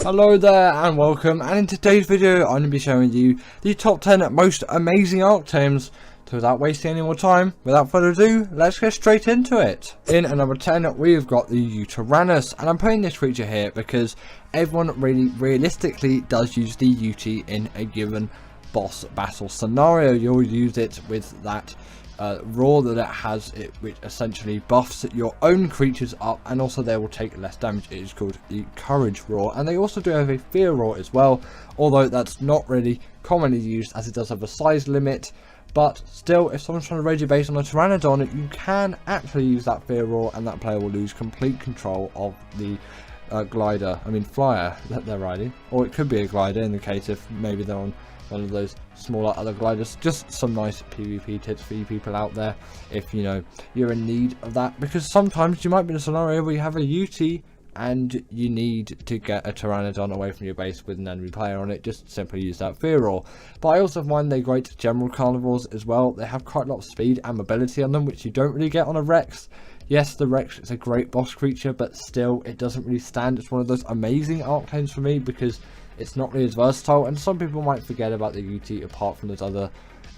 Hello there and welcome, and in today's video I'm going to be showing you the top 10 most amazing Ark tames. So without wasting any more time, without further ado, let's get straight into it. In at number 10 we've got the Utterrannis, and I'm putting this creature here because everyone really realistically does use the UT in a given boss battle scenario. You'll use it with that roar that it has, which essentially buffs your own creatures up, and also they will take less damage. It is called the courage roar, and they also do have a fear roar as well, although that's not really commonly used as it does have a size limit. But still, if someone's trying to raid your base on a Pteranodon, you can actually use that fear roar, and that player will lose complete control of the flyer that they're riding. Or it could be a glider in the case if maybe they're on one of those smaller other gliders. Just some nice PvP tips for you people out there if you know you're in need of that, because sometimes you might be in a scenario where you have a UT and you need to get a Pteranodon away from your base with an enemy player on it. Just simply use that fear roar. But I also find they're great general carnivores as well. They have quite a lot of speed and mobility on them, which you don't really get on a Rex. Yes, the Rex is a great boss creature, but still it doesn't really stand. It's one of those amazing Ark tames for me because it's not really as versatile, and some people might forget about the UT apart from those other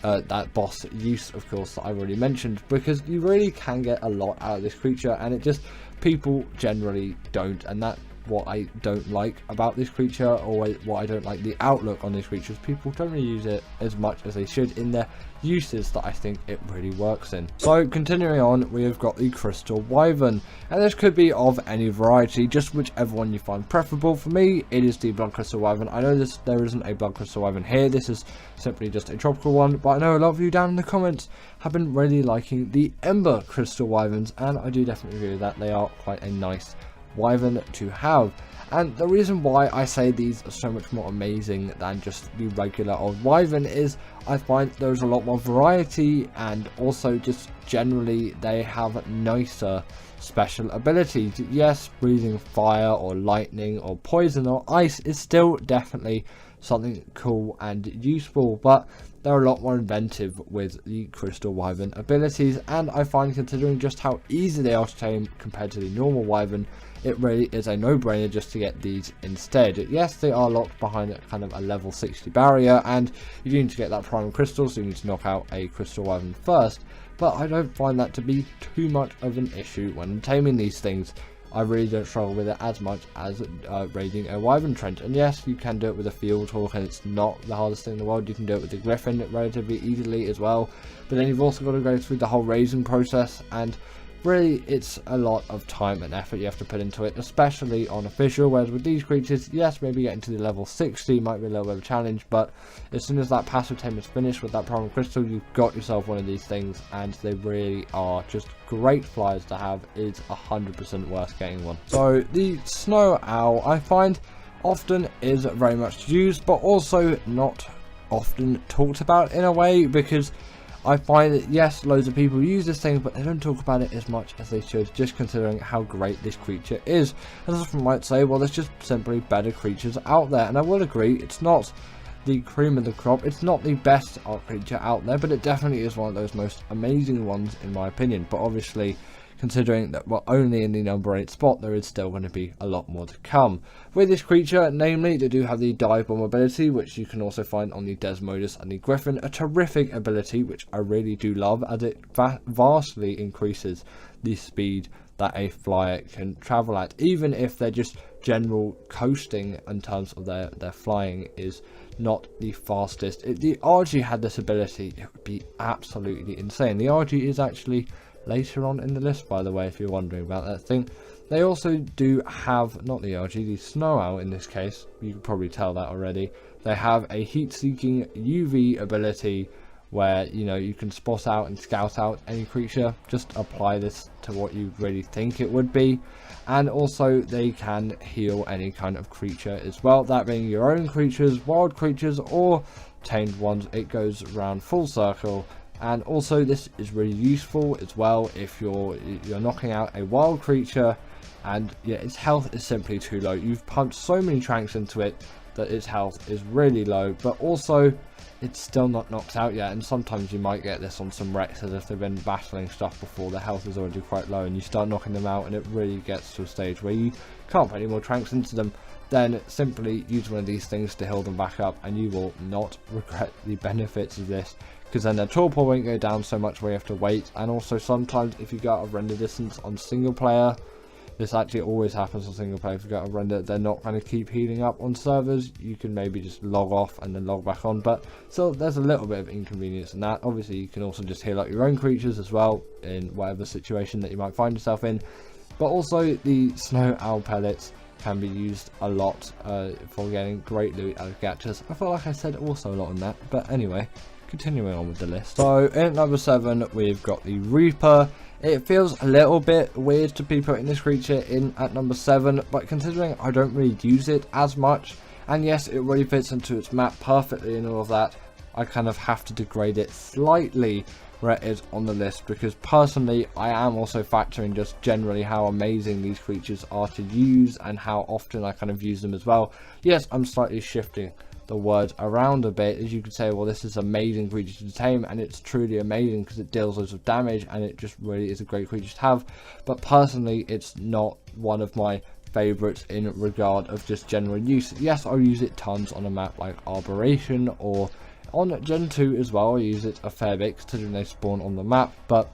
that boss use, of course, that I've already mentioned, because you really can get a lot out of this creature, and it just, people generally don't, and that's what I don't like about this creature, or what I don't like the outlook on this creature, is people don't really use it as much as they should in their uses that I think it really works in. So continuing on, we have got the Crystal Wyvern, and this could be of any variety, just whichever one you find preferable. For me, it is the Blood Crystal Wyvern. I know there isn't a Blood Crystal Wyvern here, this is simply just a tropical one, but I know a lot of you down in the comments have been really liking the Ember Crystal Wyverns, and I do definitely agree with that. They are quite a nice Wyvern to have. And the reason why I say these are so much more amazing than just the regular old Wyvern is I find there's a lot more variety, and also just generally they have nicer special abilities. Yes, breathing fire or lightning or poison or ice is still definitely something cool and useful, but they're a lot more inventive with the Crystal Wyvern abilities, and I find, considering just how easy they are to tame compared to the normal Wyvern, it really is a no-brainer just to get these instead. Yes, they are locked behind a kind of a level 60 barrier, and you do need to get that primal crystal, so you need to knock out a Crystal Wyvern first, but I don't find that to be too much of an issue when taming these things. I really don't struggle with it as much as raiding a Wyvern Trench. And yes, you can do it with a Field Hawk, and it's not the hardest thing in the world. You can do it with the Griffin relatively easily as well. But then you've also got to go through the whole raising process, and really it's a lot of time and effort you have to put into it, especially on official. Whereas with these creatures, yes, maybe getting to the level 60 might be a little bit of a challenge, but as soon as that passive tame is finished with that primal crystal, you've got yourself one of these things, and they really are just great flyers to have. It's 100% worth getting one. So the Snow Owl, I find, often is very much used, but also not often talked about in a way, because I find that yes, loads of people use this thing, but they don't talk about it as much as they should, just considering how great this creature is. And some might say, well, there's just simply better creatures out there, and I will agree, it's not the cream of the crop, it's not the best Ark creature out there, but it definitely is one of those most amazing ones in my opinion. But obviously, considering that we're only in the number 8 spot, there is still going to be a lot more to come with this creature. Namely, they do have the dive bomb ability, which you can also find on the Desmodus and the Griffin, a terrific ability which I really do love, as it vastly increases the speed that a flyer can travel at, even if they're just general coasting in terms of their flying is not the fastest. If the RG had this ability, it would be absolutely insane. The RG is actually later on in the list, by the way, if you're wondering about that thing. They also do have, not the RG, the Snow Owl in this case, you can probably tell that already. They have a heat-seeking UV ability where, you know, you can spot out and scout out any creature. Just apply this to what you really think it would be. And also they can heal any kind of creature as well, that being your own creatures, wild creatures, or tamed ones. It goes around full circle. And also this is really useful as well if you're knocking out a wild creature and yeah, its health is simply too low. You've pumped so many tranks into it that its health is really low, but also it's still not knocked out yet. And sometimes you might get this on some Rexes if they've been battling stuff before, their health is already quite low, and you start knocking them out and it really gets to a stage where you can't put any more tranks into them. then simply use one of these things to heal them back up, and you will not regret the benefits of this, because then their torpor won't go down so much where you have to wait. And also sometimes if you go out of render distance on single player, this actually always happens on single player, if you go out of render, they're not going to keep healing up on servers. You can maybe just log off and then log back on, but still there's a little bit of inconvenience in that. Obviously you can also just heal up your own creatures as well in whatever situation that you might find yourself in. But also the snow owl pellets can be used a lot for getting great loot out of gadgets. I feel like I said also a lot on that, but anyway, continuing on with the list. So in at number 7 we've got the Reaper. It feels a little bit weird to be putting this creature in at number 7, but considering I don't really use it as much, and yes, it really fits into its map perfectly and all of that, I kind of have to degrade it slightly where it is on the list, because personally I am also factoring just generally how amazing these creatures are to use and how often I kind of use them as well. Yes, I'm slightly shifting the words around a bit, as you could say, well, this is amazing creature to tame, and it's truly amazing because it deals loads of damage and it just really is a great creature to have. But personally, it's not one of my favorites in regard of just general use. Yes, I'll use it tons on a map like Arboration, or on Gen 2 as well. I use it a fair bit considering they spawn on the map, but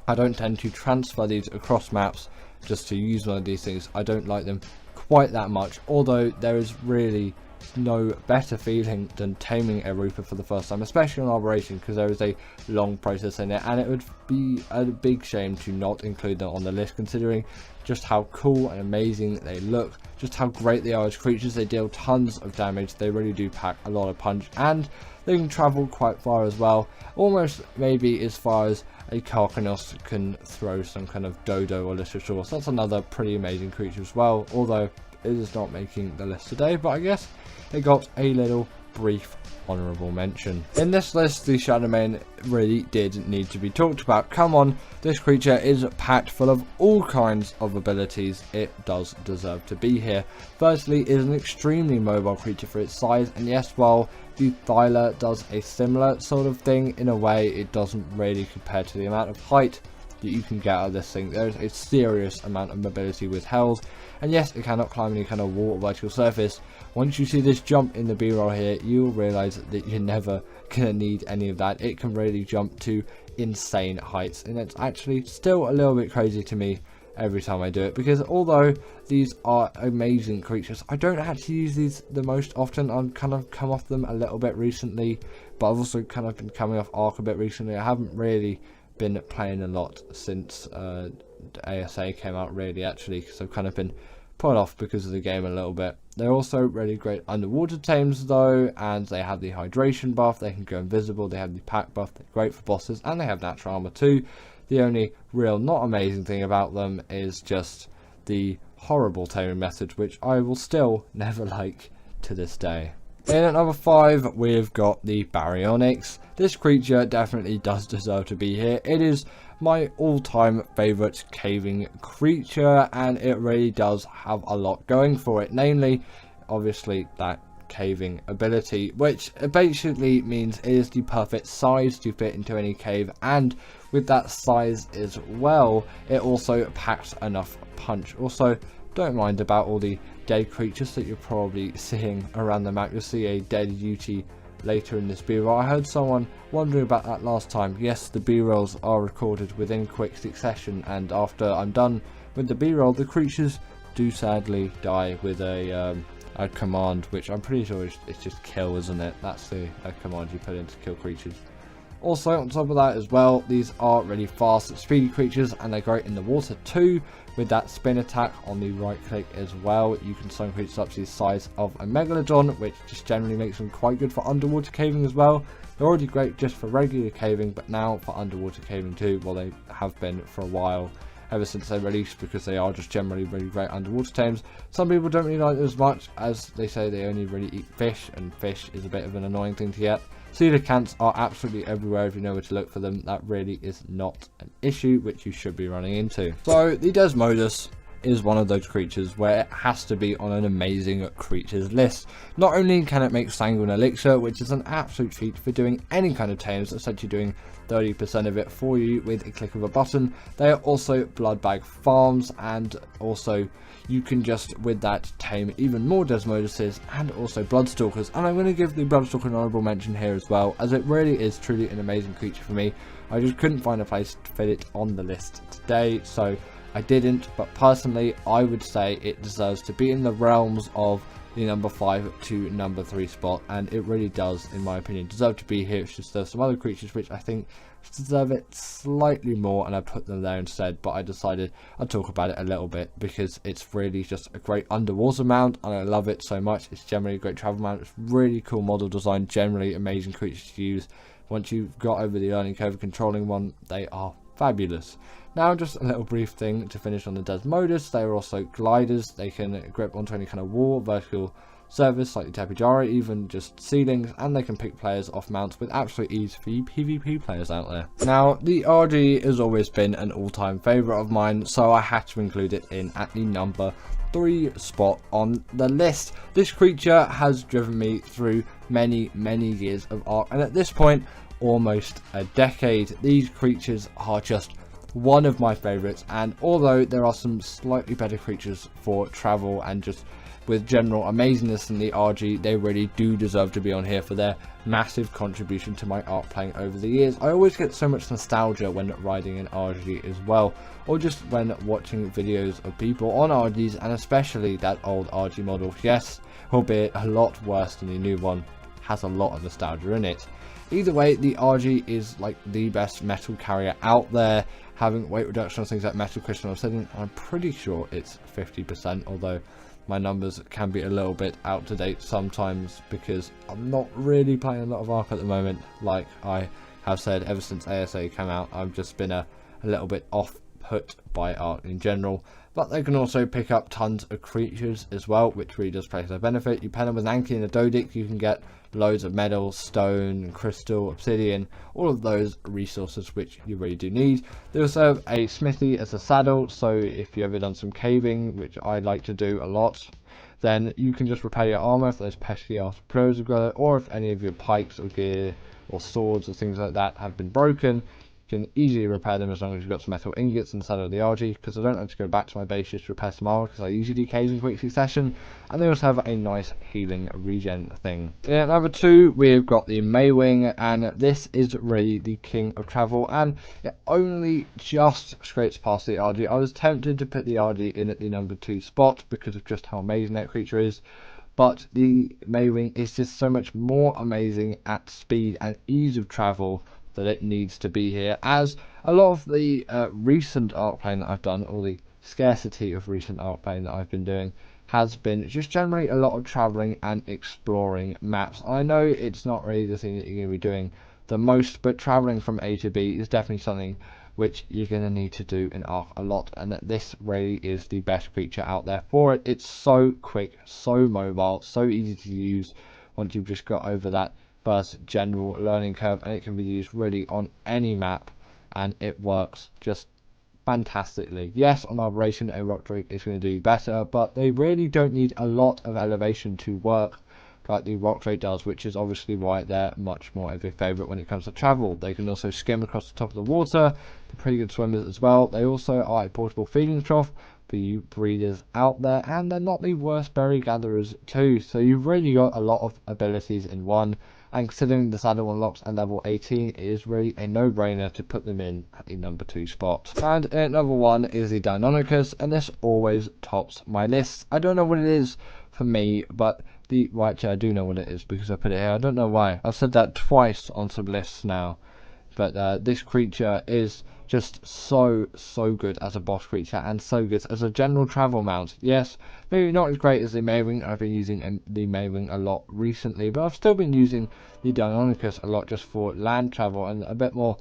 I don't tend to transfer these across maps just to use one of these things. I don't like them quite that much, although there is really no better feeling than taming a Reaper for the first time, especially on Arboration, because there is a long process in it, and it would be a big shame to not include them on the list, considering just how cool and amazing they look, just how great they are as creatures. They deal tons of damage, they really do pack a lot of punch, and they can travel quite far as well, almost maybe as far as a Karkanos can throw some kind of dodo or Lissasaurus. That's another pretty amazing creature as well, although it is not making the list today, but I guess it got a little brief honourable mention. In this list, the Shadowmane really did need to be talked about. Come on, this creature is packed full of all kinds of abilities. It does deserve to be here. Firstly, it is an extremely mobile creature for its size, and yes, while the Thyla does a similar sort of thing, in a way it doesn't really compare to the amount of height that you can get out of this thing. There's a serious amount of mobility withheld, and yes, it cannot climb any kind of wall or vertical surface. Once you see this jump in the B-roll here, you'll realise that you're never going to need any of that. It can really jump to insane heights, and it's actually still a little bit crazy to me every time I do it, because although these are amazing creatures, I don't actually use these the most often. I've kind of come off them a little bit recently, but I've also kind of been coming off Ark a bit recently. I haven't really been playing a lot since ASA came out, really, actually, because I've kind of been put off because of the game a little bit. They're also really great underwater tames though, and they have the hydration buff, they can go invisible, they have the pack buff, they're great for bosses, and they have natural armor too. The only real not amazing thing about them is just the horrible taming method, which I will still never like to this day. In at number 5, we've got the Baryonyx. This creature definitely does deserve to be here. It is my all-time favourite caving creature, and it really does have a lot going for it. Namely, obviously, that caving ability, which basically means it is the perfect size to fit into any cave, and with that size as well, it also packs enough punch. Also, don't mind about all the dead creatures that you're probably seeing around the map. You'll see a dead Yuti later in this B-roll. I heard someone wondering about that last time. Yes, the B-rolls are recorded within quick succession, and after I'm done with the B-roll, the creatures do sadly die with a command, which I'm pretty sure it's just kill, isn't it? That's the command you put in to kill creatures. Also, on top of that as well, these are really fast, speedy creatures, and they're great in the water too, with that spin attack on the right click as well. You can summon creatures up to the size of a Megalodon, which just generally makes them quite good for underwater caving as well. They're already great just for regular caving, but now for underwater caving too. Well, they have been for a while, ever since they released, because they are just generally really great underwater tames. Some people don't really like them as much, as they say they only really eat fish, and fish is a bit of an annoying thing to get. Coelacanths are absolutely everywhere if you know where to look for them. That really is not an issue which you should be running into. So the Desmodus is one of those creatures where it has to be on an amazing creatures list. Not only can it make Sanguine Elixir, which is an absolute feat for doing any kind of tames, essentially doing 30% of it for you with a click of a button, they are also blood bag farms, and also you can just with that tame even more Desmoduses and also Bloodstalkers. And I'm going to give the Bloodstalker an honourable mention here as well, as it really is truly an amazing creature for me. I just couldn't find a place to fit it on the list today, so I didn't, but personally I would say it deserves to be in the realms of the number 5 to number 3 spot, and it really does, in my opinion, deserve to be here. It's just there's some other creatures which I think deserve it slightly more, and I put them there instead, but I decided I'd talk about it a little bit because it's really just a great underwater mount and I love it so much. It's generally a great travel mount. It's really cool model design, generally amazing creatures to use. Once you've got over the learning curve of controlling one, they are fabulous. Now just a little brief thing to finish on the Desmodus. They are also gliders. They can grip onto any kind of wall, vertical surface like the Tapijara, even just ceilings, and they can pick players off mounts with absolute ease for you PvP players out there. Now the RG has always been an all-time favourite of mine, so I had to include it in at the number 3 spot on the list. This creature has driven me through many years of Ark, and at this point almost a decade. These creatures are just one of my favourites, and although there are some slightly better creatures for travel and just with general amazingness in the RG, they really do deserve to be on here for their massive contribution to my Ark playing over the years. I always get so much nostalgia when riding an RG as well, or just when watching videos of people on RGs, and especially that old RG model. Yes, albeit a lot worse than the new one, has a lot of nostalgia in it. Either way, the RG is like the best metal carrier out there, having weight reduction on things like metal, crystal, and obsidian. I'm pretty sure it's 50%, although my numbers can be a little bit out to date sometimes because I'm not really playing a lot of Ark at the moment. Like I have said, ever since ASA came out, I've just been a little bit off put by Ark in general. But they can also pick up tons of creatures as well, which really does play to their benefit. You pair them with an Anki and a Dodic, you can get loads of metal, stone, crystal, obsidian, all of those resources which you really do need. They also have a smithy as a saddle, so if you've ever done some caving, which I like to do a lot, then you can just repair your armor if those pesky ass pros have got it, or if any of your pikes or gear or swords or things like that have been broken. You can easily repair them as long as you've got some metal ingots inside of the RG, because I don't like to go back to my base just to repair some armor, because I usually do caves in quick succession. And they also have a nice healing regen thing. Yeah, number 2, we've got the Maewing, and this is really the king of travel, and it only just scrapes past the RG. I was tempted to put the RG in at the number 2 spot because of just how amazing that creature is, but the Maewing is just so much more amazing at speed and ease of travel that it needs to be here, as a lot of the recent Ark playing that I've done, or the scarcity of recent Ark playing that I've been doing, has been just generally a lot of travelling and exploring maps. I know it's not really the thing that you're going to be doing the most, but travelling from A to B is definitely something which you're going to need to do in Ark a lot, and that this really is the best creature out there for it. It's so quick, so mobile, so easy to use once you've just got over that first general learning curve, and it can be used really on any map, and it works just fantastically. Yes, on Operation a rock drake is going to do better, but they really don't need a lot of elevation to work like the rock drake does, which is obviously why they're much more of a favourite when it comes to travel. They can also skim across the top of the water. They're pretty good swimmers as well. They also are a portable feeding trough for you breeders out there, and they're not the worst berry gatherers too, so you've really got a lot of abilities in one. And considering the saddle unlocks at level 18, it is really a no-brainer to put them in at the number 2 spot. And at number 1 is the Deinonychus, and this always tops my list. I don't know what it is for me, but actually I do know what it is because I put it here. I don't know why. I've said that twice on some lists now. But this creature is just so good as a boss creature, and so good as a general travel mount. Yes, maybe not as great as the Maewing. I've been using the Maewing a lot recently, but I've still been using the Deinonychus a lot just for land travel and a bit more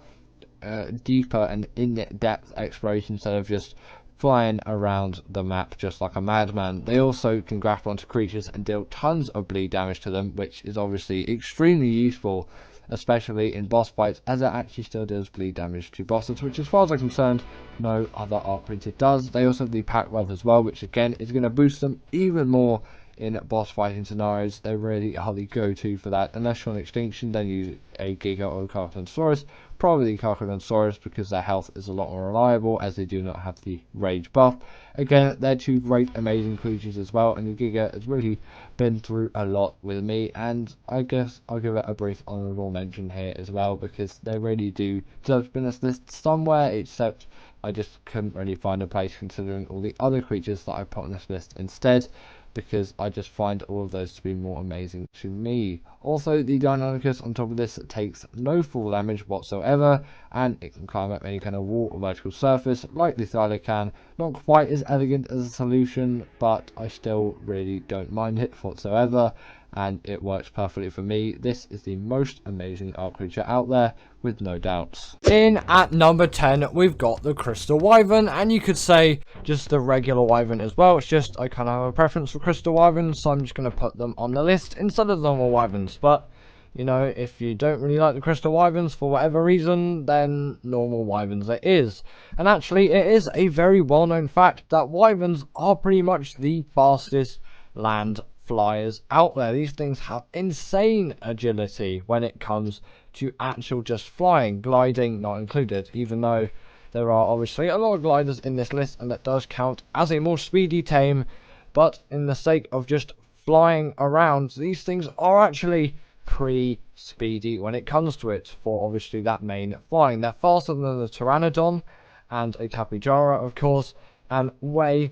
deeper and in-depth exploration instead of just flying around the map just like a madman. They also can grapple onto creatures and deal tons of bleed damage to them, which is obviously extremely useful especially in boss fights, as it actually still deals bleed damage to bosses, which as far as I'm concerned, no other Ark creature does. They also have the pack wealth as well, which again is going to boost them even more in boss fighting scenarios. They really are the go-to for that. Unless you're on extinction, then use a Giga or Carcanosaurus, probably Carcanosaurus, because their health is a lot more reliable as they do not have the rage buff. Again, they're two great amazing creatures as well, and the Giga has really been through a lot with me, and I guess I'll give it a brief honourable mention here as well, because they really do deserve to be in this list somewhere, except I just couldn't really find a place considering all the other creatures that I put on this list instead, because I just find all of those to be more amazing to me. Also, the Deinonychus on top of this takes no full damage whatsoever, and it can climb up any kind of wall or vertical surface like the Thyla can. Not quite as elegant as a solution, but I still really don't mind it whatsoever, and it works perfectly for me. This is the most amazing Ark creature out there, with no doubts. In at number 10, we've got the Crystal Wyvern, and you could say just the regular Wyvern as well. It's just I kind of have a preference for Crystal Wyverns, so I'm just going to put them on the list instead of normal Wyverns. But you know, if you don't really like the Crystal Wyverns for whatever reason, then normal Wyverns it is. And actually, it is a very well-known fact that Wyverns are pretty much the fastest land flyers out there. These things have insane agility when it comes to actual just flying, gliding not included, even though there are obviously a lot of gliders in this list, and that does count as a more speedy tame. But in the sake of just flying around, these things are actually pretty speedy when it comes to it, for obviously that main flying. They're faster than the Pteranodon and a Capybara, of course, and way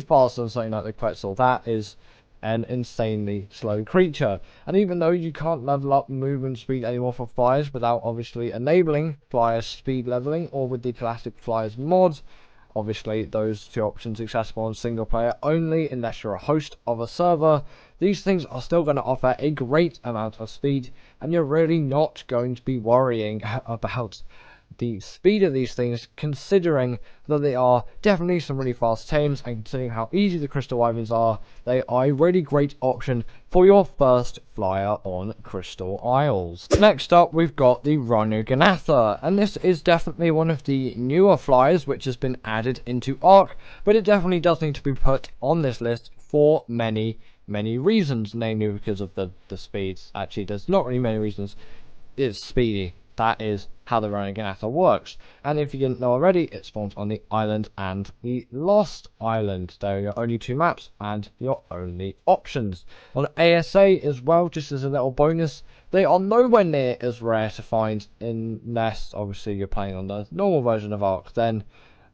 faster than something like the Quetzal. That is an insanely slow creature. And even though you can't level up movement speed anymore for flyers without obviously enabling flyer speed leveling, or with the classic flyers mod, obviously those two options accessible on single player only unless you're a host of a server, these things are still going to offer a great amount of speed, and you're really not going to be worrying about the speed of these things, considering that they are definitely some really fast tames, and considering how easy the Crystal Wyverns are, they are a really great option for your first flyer on Crystal Isles. Next up, we've got the Rhyniognatha, and this is definitely one of the newer flyers which has been added into Ark, but it definitely does need to be put on this list for many reasons, namely because of the speed. Actually, there's not really many reasons. It's speedy. That is how the Rhyniognatha works. And if you didn't know already, it spawns on the island and the Lost Island. They're your only two maps and your only options. On ASA as well, just as a little bonus, they are nowhere near as rare to find, unless obviously you're playing on the normal version of Ark. Then,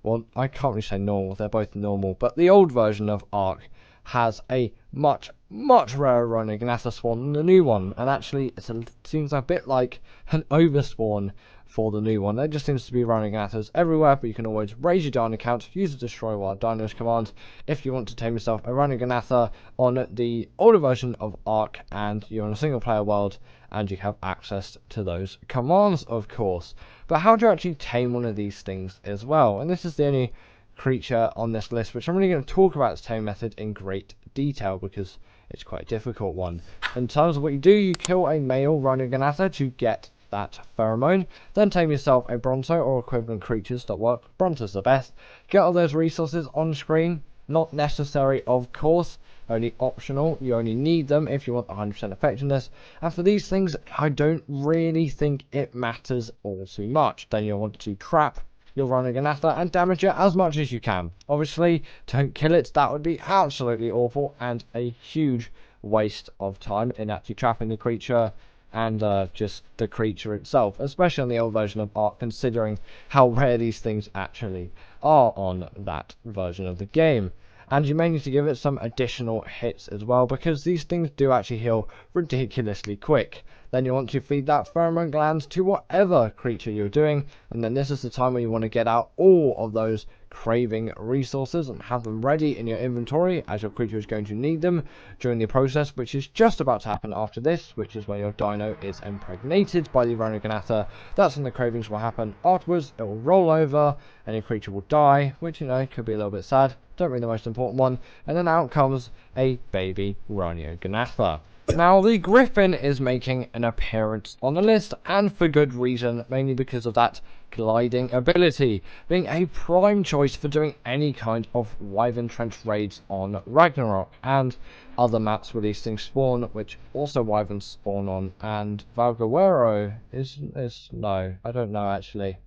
well, I can't really say normal, they're both normal, but the old version of Ark has a much rarer Rhyniognatha spawn than the new one, and actually it seems a bit like an overspawn for the new one. There just seems to be Rhyniogathas everywhere, but you can always raise your Dino count, use the Destroy Wild Dinos command if you want to tame yourself a Rhyniognatha on the older version of Ark, and you're in a single player world and you have access to those commands, of course. But how do you actually tame one of these things as well? And this is the only creature on this list which I'm really going to talk about its tame method in great detail, because it's quite a difficult one. In terms of what you do, you kill a male Rhyniognatha to get that pheromone, then tame yourself a Bronto or equivalent creatures that work. Bronto's the best. Get all those resources on screen, not necessary of course, only optional. You only need them if you want 100% effectiveness, and for these things I don't really think it matters all too much. Then you'll want to trap your Rhyniognatha and damage it as much as you can. Obviously, don't kill it, that would be absolutely awful and a huge waste of time in actually trapping the creature and just the creature itself, especially on the old version of Ark, considering how rare these things actually are on that version of the game. And you may need to give it some additional hits as well, because these things do actually heal ridiculously quick. Then you want to feed that pheromone gland to whatever creature you're doing, and then this is the time where you want to get out all of those craving resources and have them ready in your inventory, as your creature is going to need them during the process, which is just about to happen after this, which is where your dino is impregnated by the Rhyniognatha. That's when the cravings will happen. Afterwards, it will roll over and your creature will die, which, you know, could be a little bit sad. Don't read the most important one, and then out comes a baby Rhyniognatha. Now, the Griffin is making an appearance on the list, and for good reason, mainly because of that gliding ability, being a prime choice for doing any kind of Wyvern Trench raids on Ragnarok, and other maps where these things spawn, which also Wyverns spawn on, and Valguero is no, I don't know actually.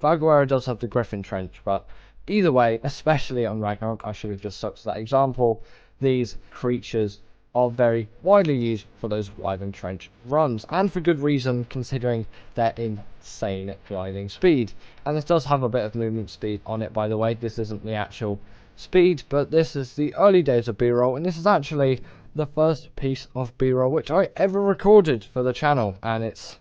Valguero does have the Griffin Trench, but either way, especially on Ragnarok, I should have just stuck to that example, these creatures are very widely used for those Wyvern Trench runs, and for good reason, considering their insane gliding speed. And this does have a bit of movement speed on it, by the way. This isn't the actual speed, but this is the early days of B-roll, and this is actually the first piece of B-roll which I ever recorded for the channel, and it's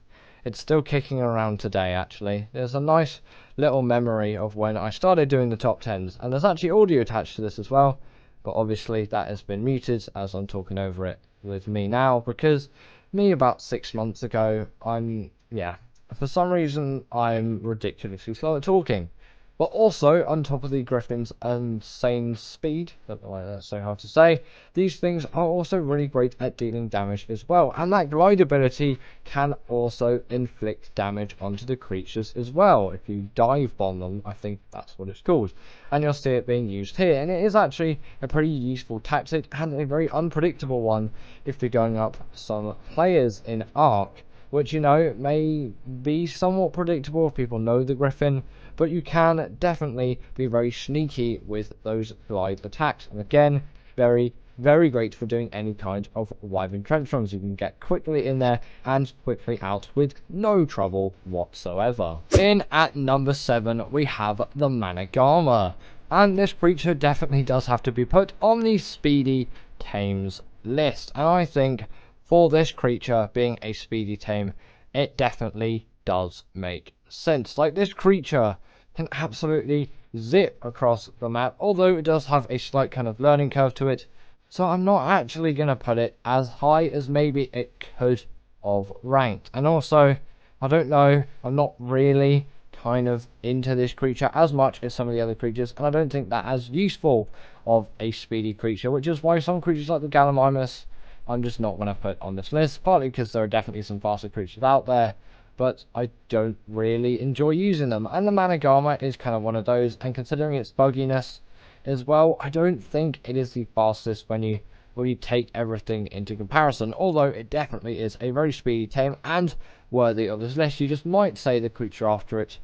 still kicking around today. Actually, there's a nice little memory of when I started doing the top 10s, and there's actually audio attached to this as well. But obviously that has been muted as I'm talking over it with me now, because me about 6 months ago, for some reason I'm ridiculously slow at talking. But also, on top of the Griffin's insane speed, don't know why that's so hard to say, these things are also really great at dealing damage as well. And that glide ability can also inflict damage onto the creatures as well. If you dive bomb them, I think that's what it's called. And you'll see it being used here. And it is actually a pretty useful tactic, and a very unpredictable one if you're going up some players in Ark, which, you know, may be somewhat predictable if people know the Griffin, but you can definitely be very sneaky with those glide attacks. And again, very, very great for doing any kind of Wyvern Trench runs. You can get quickly in there and quickly out with no trouble whatsoever. In at number 7, we have the Managarmr. And this creature definitely does have to be put on the speedy tames list. And I think for this creature being a speedy tame, it definitely does make sense. Like, this creature can absolutely zip across the map, although it does have a slight kind of learning curve to it, so I'm not actually going to put it as high as maybe it could have ranked. And also, I don't know, I'm not really kind of into this creature as much as some of the other creatures, and I don't think that as useful of a speedy creature, which is why some creatures like the Gallimimus I'm just not going to put on this list, partly because there are definitely some faster creatures out there, but I don't really enjoy using them. And the Managarmr is kind of one of those, and considering its bugginess as well, I don't think it is the fastest when you take everything into comparison, although it definitely is a very speedy tame and worthy of this list. You just might say the creature after it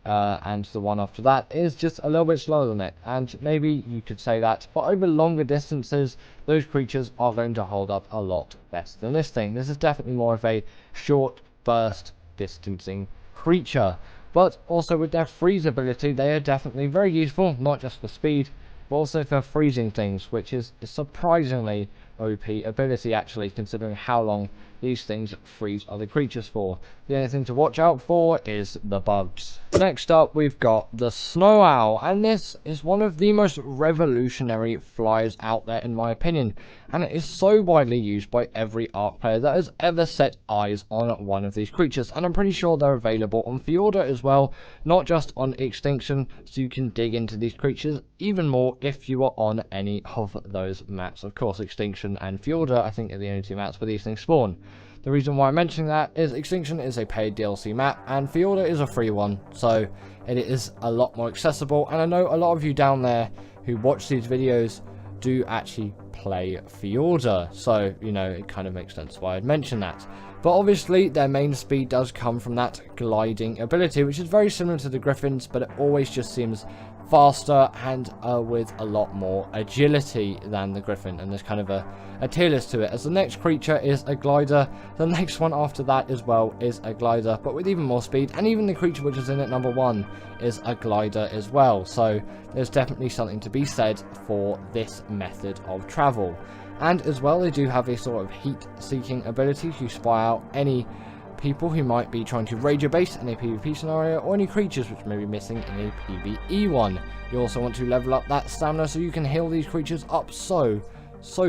and the one after that is just a little bit slower than it, and maybe you could say that, but over longer distances those creatures are going to hold up a lot better than this thing. This is definitely more of a short burst distancing creature, but also with their freeze ability they are definitely very useful, not just for speed but also for freezing things, which is a surprisingly OP ability actually, considering how long these things freeze other creatures for. The only thing to watch out for is the bugs. Next up, we've got the Snow Owl, and this is one of the most revolutionary flyers out there in my opinion, and it is so widely used by every Ark player that has ever set eyes on one of these creatures, and I'm pretty sure they're available on Fjorda as well, not just on Extinction, so you can dig into these creatures even more if you are on any of those maps. Of course, Extinction and Fjorda, I think, are the only two maps where these things spawn. The reason why I'm mentioning that is Extinction is a paid DLC map and Fjorda is a free one, so it is a lot more accessible, and I know a lot of you down there who watch these videos do actually play Fjorda, so, you know, it kind of makes sense why I'd mention that. But obviously their main speed does come from that gliding ability, which is very similar to the Griffins, but it always just seems faster and with a lot more agility than the Griffin, and there's kind of a tier list to it, as the next creature is a glider, the next one after that as well is a glider, but with even more speed, and even the creature which is in at number 1 is a glider as well, so there's definitely something to be said for this method of travel. And as well, they do have a sort of heat seeking ability to spy out any people who might be trying to raid your base in a PvP scenario, or any creatures which may be missing in a PvE one. You also want to level up that stamina so you can heal these creatures up so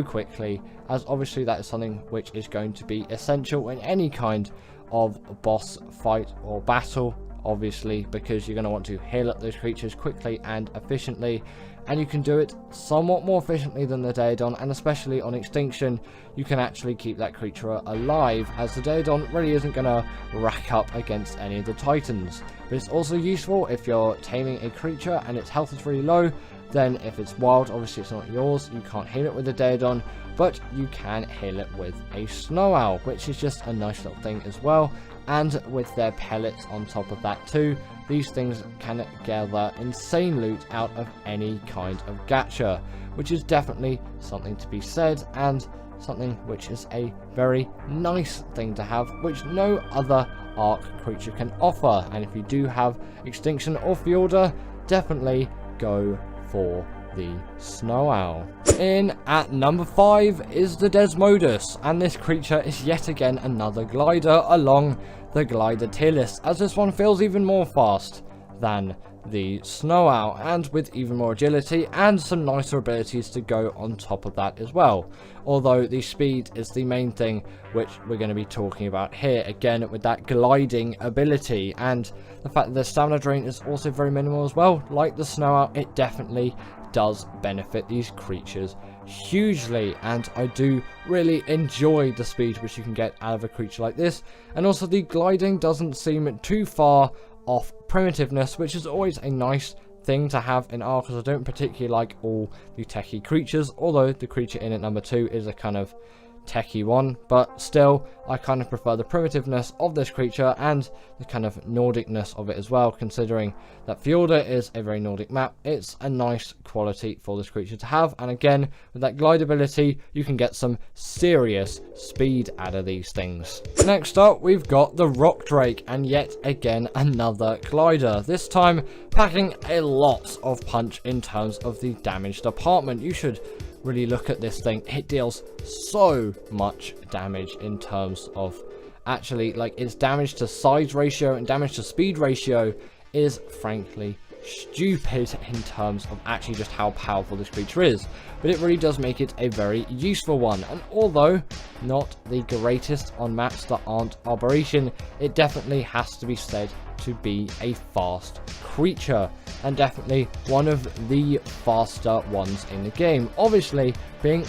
quickly, as obviously that is something which is going to be essential in any kind of boss fight or battle, obviously, because you're going to want to heal up those creatures quickly and efficiently, and you can do it somewhat more efficiently than the Daedon, and especially on extinction you can actually keep that creature alive, as the Daedon really isn't going to rack up against any of the Titans. But it's also useful if you're taming a creature and its health is really low. Then if it's wild, obviously it's not yours, you can't heal it with the Daedon, but you can heal it with a Snow Owl, which is just a nice little thing as well. And with their pellets on top of that too, these things can gather insane loot out of any kind of gacha, which is definitely something to be said, and something which is a very nice thing to have, which no other Ark creature can offer. And if you do have Extinction or Fjorder, definitely go for the Snow Owl. In at number 5 is the Desmodus, and this creature is yet again another glider along the glider tier list, as this one feels even more fast than the Snow Owl, and with even more agility and some nicer abilities to go on top of that as well. Although the speed is the main thing which we're going to be talking about here, again with that gliding ability, and the fact that the stamina drain is also very minimal as well. Like the Snow Owl, it definitely does benefit these creatures hugely, and I do really enjoy the speed which you can get out of a creature like this. And also the gliding doesn't seem too far off primitiveness, which is always a nice thing to have in Ark, because I don't particularly like all the techie creatures, although the creature in at number 2 is a kind of techie one, but still I kind of prefer the primitiveness of this creature and the kind of Nordicness of it as well, considering that Fjordur is a very Nordic map. It's a nice quality for this creature to have, and again with that glide ability you can get some serious speed out of these things. Next up we've got the Rock Drake, and yet again another glider, this time packing a lot of punch in terms of the damage department. You should really look at this thing. It deals so much damage in terms of actually, like, its damage to size ratio and damage to speed ratio is frankly stupid in terms of actually just how powerful this creature is. But it really does make it a very useful one, and although not the greatest on maps that aren't Arboretion, it definitely has to be said to be a fast creature, and definitely one of the faster ones in the game, obviously being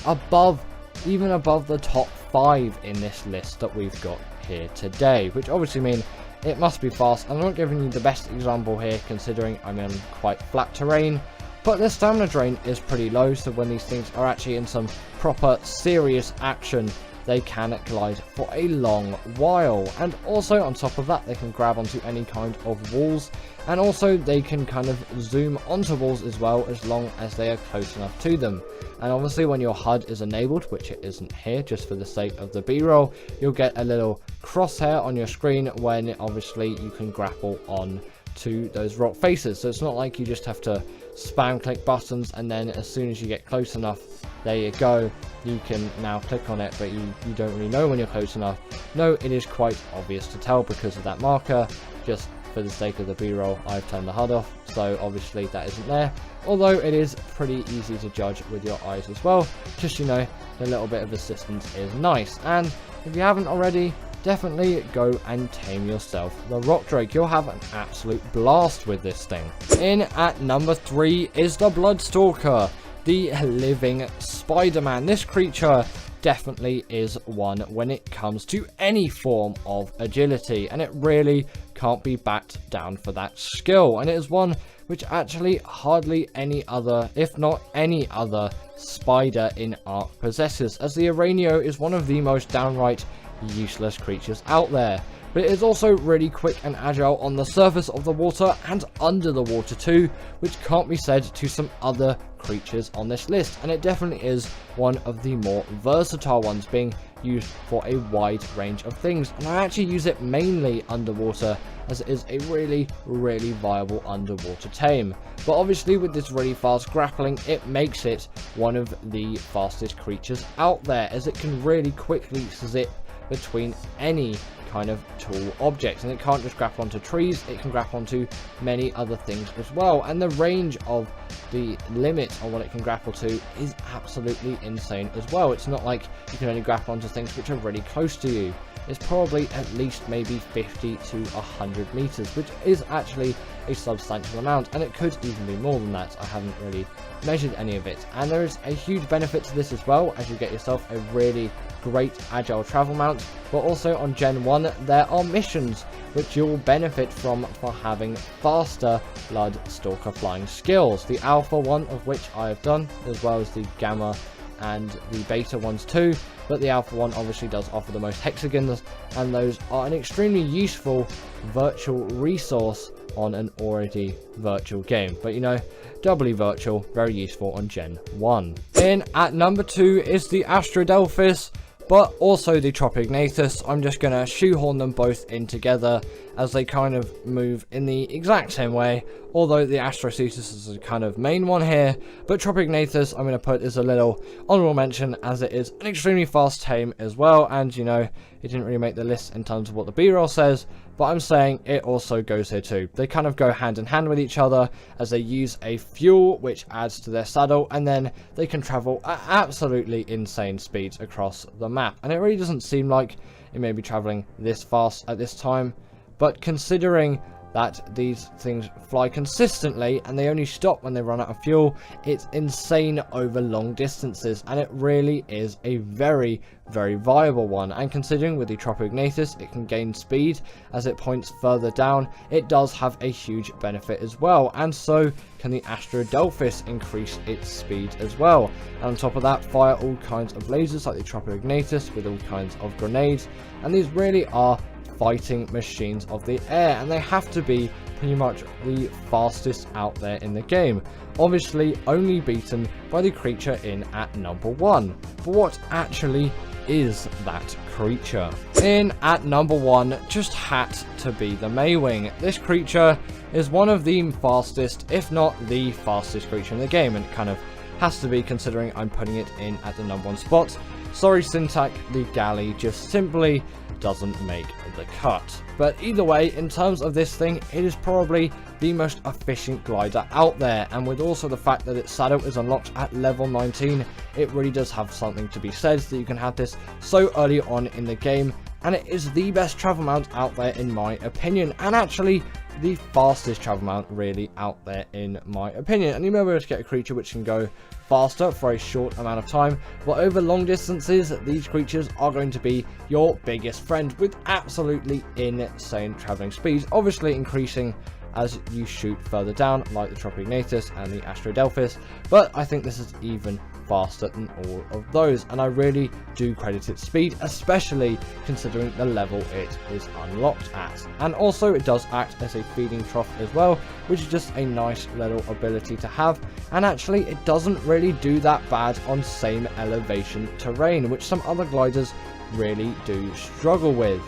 even above the top 5 in this list that we've got here today, which obviously mean it must be fast. And I'm not giving you the best example here considering I'm in quite flat terrain, but the stamina drain is pretty low, so when these things are actually in some proper serious action, they can glide for a long while. And also on top of that, they can grab onto any kind of walls, and also they can kind of zoom onto walls as well, as long as they are close enough to them. And obviously when your HUD is enabled, which it isn't here just for the sake of the b-roll, you'll get a little crosshair on your screen when obviously you can grapple on to those rock faces. So it's not like you just have to spam click buttons and then as soon as you get close enough, there you go, you can now click on it, but you don't really know when you're close enough. No, it is quite obvious to tell because of that marker. Just for the sake of the b-roll, I've turned the HUD off, so obviously that isn't there, although it is pretty easy to judge with your eyes as well. Just, you know, a little bit of assistance is nice. And if you haven't already, definitely go and tame yourself the Rock Drake. You'll have an absolute blast with this thing. In at number 3 is the Bloodstalker, the living Spider-Man. This creature definitely is one when it comes to any form of agility, and it really can't be backed down for that skill. And it is one which actually hardly any other, if not any other, spider in Ark possesses, as the Rhynio is one of the most downright useless creatures out there. But it is also really quick and agile on the surface of the water and under the water too, which can't be said to some other creatures on this list. And it definitely is one of the more versatile ones, being used for a wide range of things. And I actually use it mainly underwater, as it is a really viable underwater tame. But obviously with this really fast grappling, it makes it one of the fastest creatures out there, as it can really quickly zip between any kind of tall objects, and it can't just grapple onto trees, it can grapple onto many other things as well. And the range of the limit on what it can grapple to is absolutely insane as well. It's not like you can only grapple onto things which are really close to you. is probably at least maybe 50 to 100 meters, which is actually a substantial amount, and it could even be more than that. I haven't really measured any of it, and there is a huge benefit to this as well, as you get yourself a really great agile travel mount. But also on Gen 1 there are missions which you'll benefit from for having faster Bloodstalker flying skills, the alpha one of which I have done, as well as the gamma and the beta ones too, but the alpha one obviously does offer the most hexagons, and those are an extremely useful virtual resource on an already virtual game, but you know, doubly virtual, very useful on Gen 1. In at number 2 is the Astrodelus, but also the Tropnatus. I'm just going to shoehorn them both in together as they kind of move in the exact same way, although the Astrodelus is the kind of main one here, but Tropnatus I'm going to put as a little honorable mention, as it is an extremely fast tame as well, and you know, it didn't really make the list in terms of what the B-roll says, but I'm saying it also goes here too. They kind of go hand in hand with each other, as they use a fuel which adds to their saddle, and then they can travel at absolutely insane speeds across the map, and it really doesn't seem like it may be traveling this fast at this time, but considering that these things fly consistently and they only stop when they run out of fuel, it's insane over long distances, and it really is a very, very viable one. And considering with the Tropnatus it can gain speed as it points further down, it does have a huge benefit as well, and so can the Astrodelus increase its speed as well, and on top of that fire all kinds of lasers like the Tropnatus with all kinds of grenades, and these really are fighting machines of the air, and they have to be pretty much the fastest out there in the game, obviously only beaten by the creature in at number 1. But what actually is that creature? In at number 1 just had to be the Maewing. This creature is one of the fastest, if not the fastest creature in the game, and it kind of has to be considering I'm putting it in at the number 1 spot. Sorry Syntac, the galley just simply doesn't make the cut. But either way, in terms of this thing, it is probably the most efficient glider out there, and with also the fact that its saddle is unlocked at level 19, it really does have something to be said that you can have this so early on in the game, and it is the best travel mount out there in my opinion, and actually the fastest travel mount really out there in my opinion. And you may be able to get a creature which can go faster for a short amount of time, but over long distances these creatures are going to be your biggest friend with absolutely insane traveling speeds, obviously increasing as you shoot further down like the Tropnatus and the Astrodelus, but I think this is even faster than all of those, and I really do credit its speed, especially considering the level it is unlocked at. And also it does act as a feeding trough as well, which is just a nice little ability to have, and actually it doesn't really do that bad on same elevation terrain, which some other gliders really do struggle with.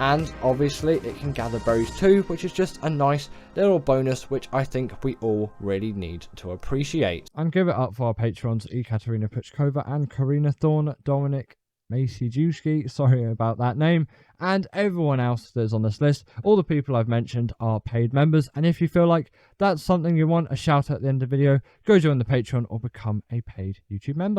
And obviously it can gather berries too, which is just a nice little bonus which I think we all really need to appreciate. And give it up for our patrons Ekaterina Puchkova and Karina Thorne, Dominic Maciejewski, sorry about that name, and everyone else that's on this list. All the people I've mentioned are paid members, and if you feel like that's something you want a shout out at the end of the video, go join the Patreon or become a paid YouTube member.